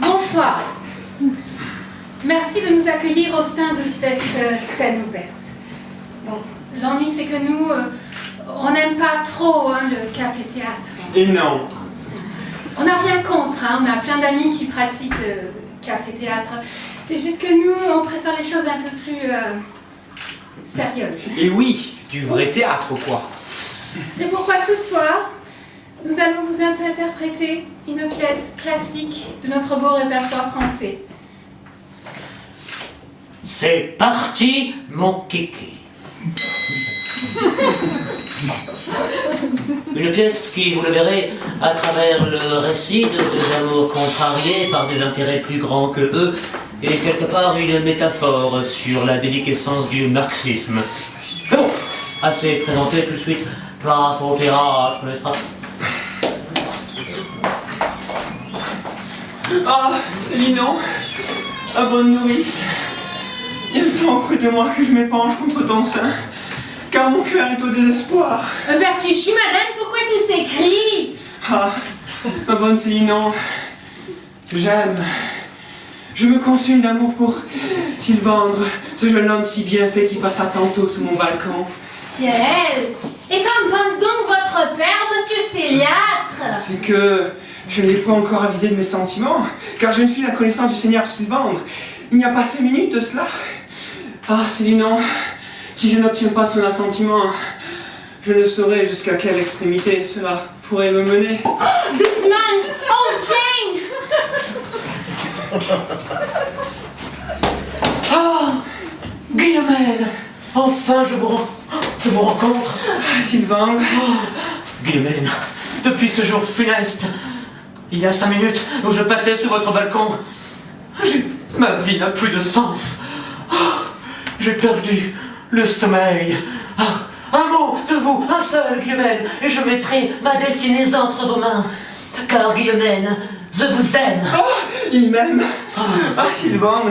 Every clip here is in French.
Bonsoir. Merci de nous accueillir au sein de cette scène ouverte. Bon, l'ennui c'est que nous, on n'aime pas trop le café-théâtre. Et non. On n'a rien contre, on a plein d'amis qui pratiquent le café-théâtre. C'est juste que nous, on préfère les choses un peu plus sérieuses. Et oui, du vrai théâtre quoi. C'est pourquoi ce soir, nous allons vous interpréter une pièce classique de notre beau répertoire français. C'est parti, mon kiki. Une pièce qui, vous le verrez, à travers le récit de deux amours contrariés par des intérêts plus grands que eux, est quelque part une métaphore sur la déliquescence du marxisme. Mais bon, assez présenté, tout de suite, place au théâtre, n'est-ce pas? Ah, Céline, non. Ah, bonne nourrice. Il y a le temps auprès de moi que je m'épanche contre ton sein, car mon cœur est au désespoir. Vertuchu, madame, pourquoi tu s'écries? Ah, ma bonne Céline, non. J'aime. Je me consume d'amour pour Sylvandre, ce jeune homme si bien fait qui passa tantôt sous mon balcon. Ciel! Et qu'en pense donc votre père, monsieur Céliâtre? C'est que je n'ai pas encore avisé de mes sentiments, car je ne fis la connaissance du seigneur Sylvandre. Il n'y a pas 5 minutes de cela. Ah, Céline, non. Si je n'obtiens pas son assentiment, je ne saurais jusqu'à quelle extrémité cela pourrait me mener. Oh, doucement! Oh, viens! Ah, Guillemette, enfin je vous rencontre. Ah, Sylvain. Oh, Guillemette, depuis ce jour funeste, il y a 5 minutes où je passais sous votre balcon, ma vie n'a plus de sens. Oh, j'ai perdu le sommeil. Ah, un mot de vous, un seul, Guillemette, et je mettrai ma destinée entre vos mains. Car, Guillemette, je vous aime. Oh, il m'aime. Ah, Sylvain,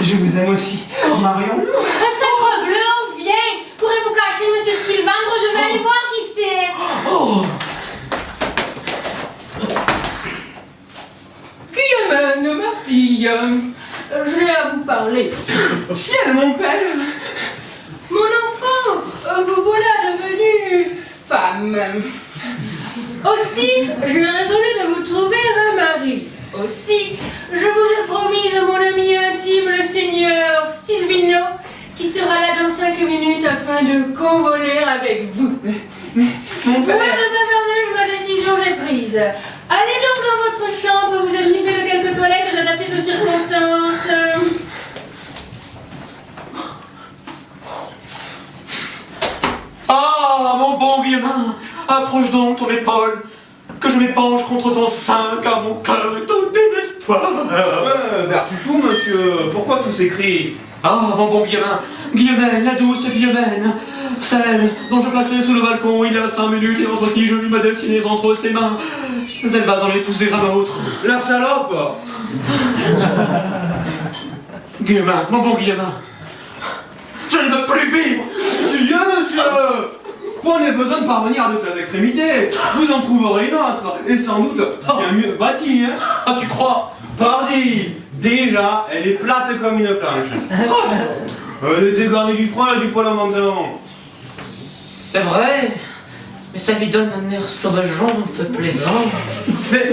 je vous aime aussi. Marions-nous. Sacre bleu, on vient! Pourrez-vous cacher, monsieur Sylvandre? Je vais aller voir qui c'est. Oh. Guillemette, ma fille, j'ai à vous parler. Ciel, mon père. Mon enfant, vous voilà devenue femme. Aussi, j'ai résolu de vous trouver un mari. Aussi, je vous ai promis à mon ami intime, le seigneur Silvino, qui sera là dans 5 minutes afin de convoler avec vous. Mais, mon Pour père... le bavardage, ma décision j'ai prise. Allez donc dans votre chambre, vous équipez de quelques toilettes adaptées aux circonstances. Ah, mon bon Guillemin, approche donc ton épaule, que je m'épanche contre ton sein, car mon cœur est au désespoir. Vertuchou, monsieur, pourquoi tous ces cris? Ah, mon bon Guillemin, Guillemette, la douce Guillemette, celle dont je passais sous le balcon il y a 5 minutes et entre qui je lus ma destinée entre ses mains, mais elle va en épouser un autre. La salope. Guillemin, mon bon Guillemin, je ne veux plus vivre. Monsieur, monsieur. Prenez besoin de parvenir à de telles extrémités. Vous en trouverez une autre, et sans doute bien mieux bâtie, hein. Ah, tu crois? Pardi. Déjà, elle est plate comme une planche. Elle est dégarnie du front et du poil au menton. C'est vrai, mais ça lui donne un air sauvageon un peu plaisant. Mais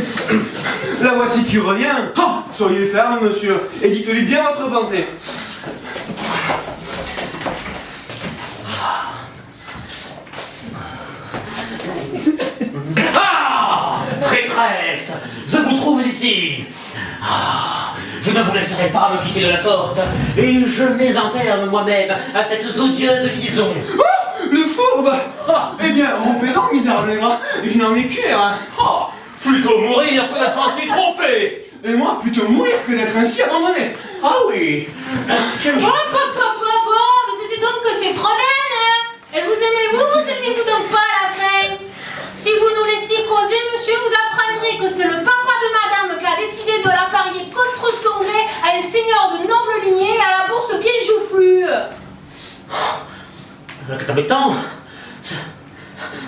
la voici qui revient. Soyez ferme, monsieur, et dites-lui bien votre pensée. Ah, traîtresse, je vous trouve ici. Ah, je ne vous laisserai pas me quitter de la sorte, et je mets un terme moi-même à cette odieuse liaison. Oh, le fourbe. Eh bien, rompez donc, misérable gras, je n'en ai qu'un. Hein. Ah, plutôt mourir que d'être ainsi trompé. Et moi, plutôt mourir que d'être ainsi abandonné. Ah oui. Mais c'est donc que c'est Frodel, hein? Et vous aimez-vous aimez-vous donc pas à la fin? monsieur, vous apprendrez que c'est le papa de madame qui a décidé de la parier contre son gré à un seigneur de noble lignée à la bourse bien joufflue. C'est embêtant.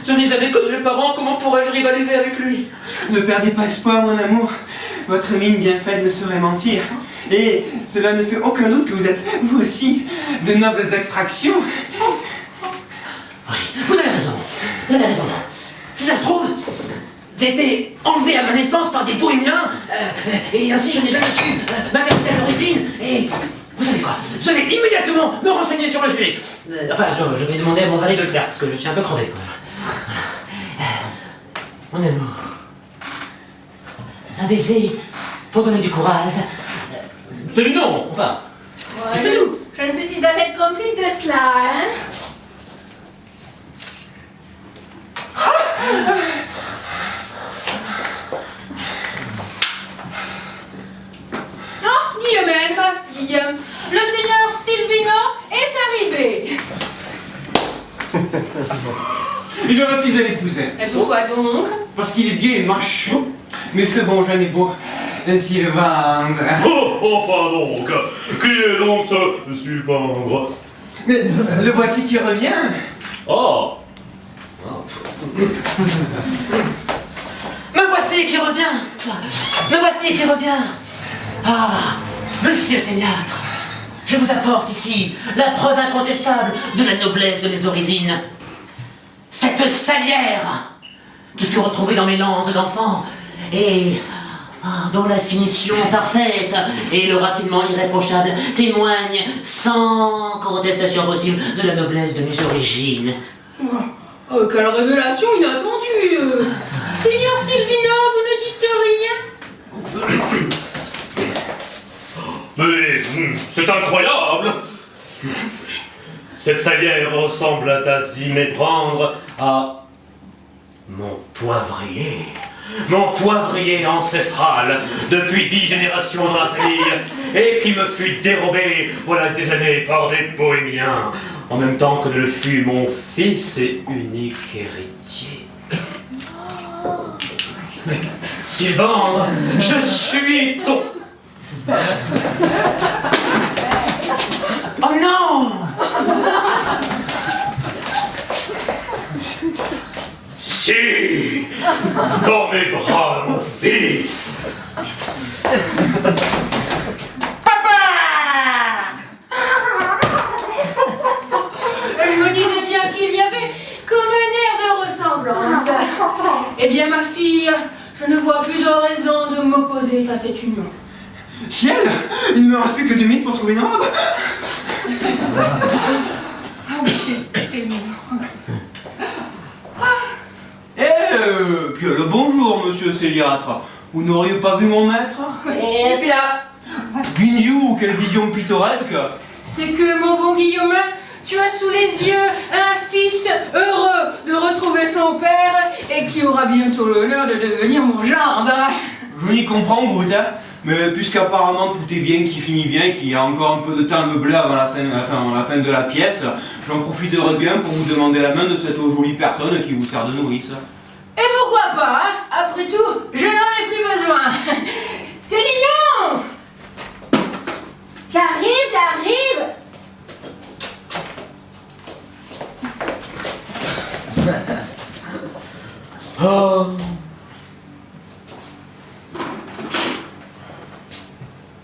Je n'ai jamais connu les parents, comment pourrais-je rivaliser avec lui? Ne perdez pas espoir, mon amour. Votre mine bien faite ne saurait mentir. Et cela ne fait aucun doute que vous êtes, vous aussi, de nobles extractions. Oui, vous avez raison. Vous avez raison. Si ça se trouve, j'ai été enlevé à ma naissance par des bohémiens, et ainsi je n'ai jamais su ma véritable origine, et vous savez quoi? Je vais immédiatement me renseigner sur le sujet. Enfin, je vais demander à mon valet de le faire, parce que je suis un peu crevé, quoi. Mon amour, un baiser pour donner du courage. C'est lui non, enfin. Ouais, je ne sais si je dois être complice de cela, hein. Oh, Guillemette, ma fille, le seigneur Silvino est arrivé. Je refuse de l'épouser. Et pourquoi donc? Parce qu'il est vieux et moche. Mais feu bon jeune et beau. Sylvandre. Oh, enfin donc, qui est donc ce Sylvandre? Mais le voici qui revient. Oh, Me voici qui revient. Me voici qui revient. Ah, monsieur Séniâtre, je vous apporte ici la preuve incontestable de la noblesse de mes origines. Cette salière qui fut retrouvée dans mes lances d'enfant et dont la finition parfaite et le raffinement irréprochable témoignent sans contestation possible de la noblesse de mes origines. Oh, quelle révélation inattendue! Seigneur Silvino, vous ne dites rien? mais c'est incroyable! Cette salière ressemble à s'y méprendre à mon poivrier. Mon poivrier ancestral, depuis 10 générations dans la famille, et qui me fut dérobé, voilà des années, par des bohémiens, en même temps que ne le fut mon fils et unique héritier. Sylvandre, je suis ton... Oh non! Si, dans mes bras, mon fils. Papa! Je me disais bien qu'il y avait comme un air de ressemblance. Eh bien, ma fille, je ne vois plus de raison de m'opposer à cette union. Ciel, il ne me reste plus que 2 minutes pour trouver une robe. Ah oui, c'est mignon. Bien le bonjour, monsieur Céliâtre. Vous n'auriez pas vu mon maître? Et puis là! Binjou, quelle vision pittoresque! C'est que, mon bon Guillaume, tu as sous les yeux un fils heureux de retrouver son père et qui aura bientôt l'honneur de devenir mon gendre. Je n'y comprends goutte, hein. Mais puisqu'apparemment tout est bien, qui finit bien, qu'il y a encore un peu de temps à meubler avant la fin de la pièce, j'en profiterai bien pour vous demander la main de cette jolie personne qui vous sert de nourrice. Et pourquoi pas, hein? Après tout, je n'en ai plus besoin. Céline! J'arrive, j'arrive. Oh.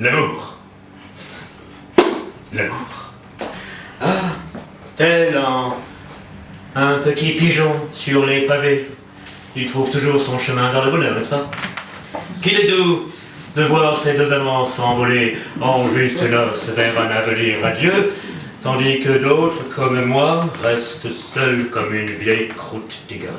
L'amour. L'amour. Ah, tel un petit pigeon sur les pavés. Il trouve toujours son chemin vers le bonheur, n'est-ce pas? Qu'il est doux de voir ces deux amants s'envoler en juste noces vers un avenir radieux, tandis que d'autres, comme moi, restent seuls comme une vieille croûte dégarnie.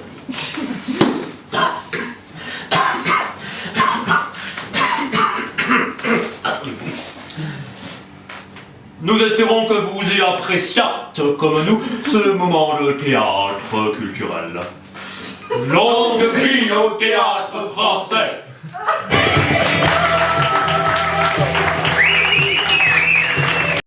Nous espérons que vous y appréciâtes, comme nous, ce moment de théâtre culturel. Longue vie au théâtre français!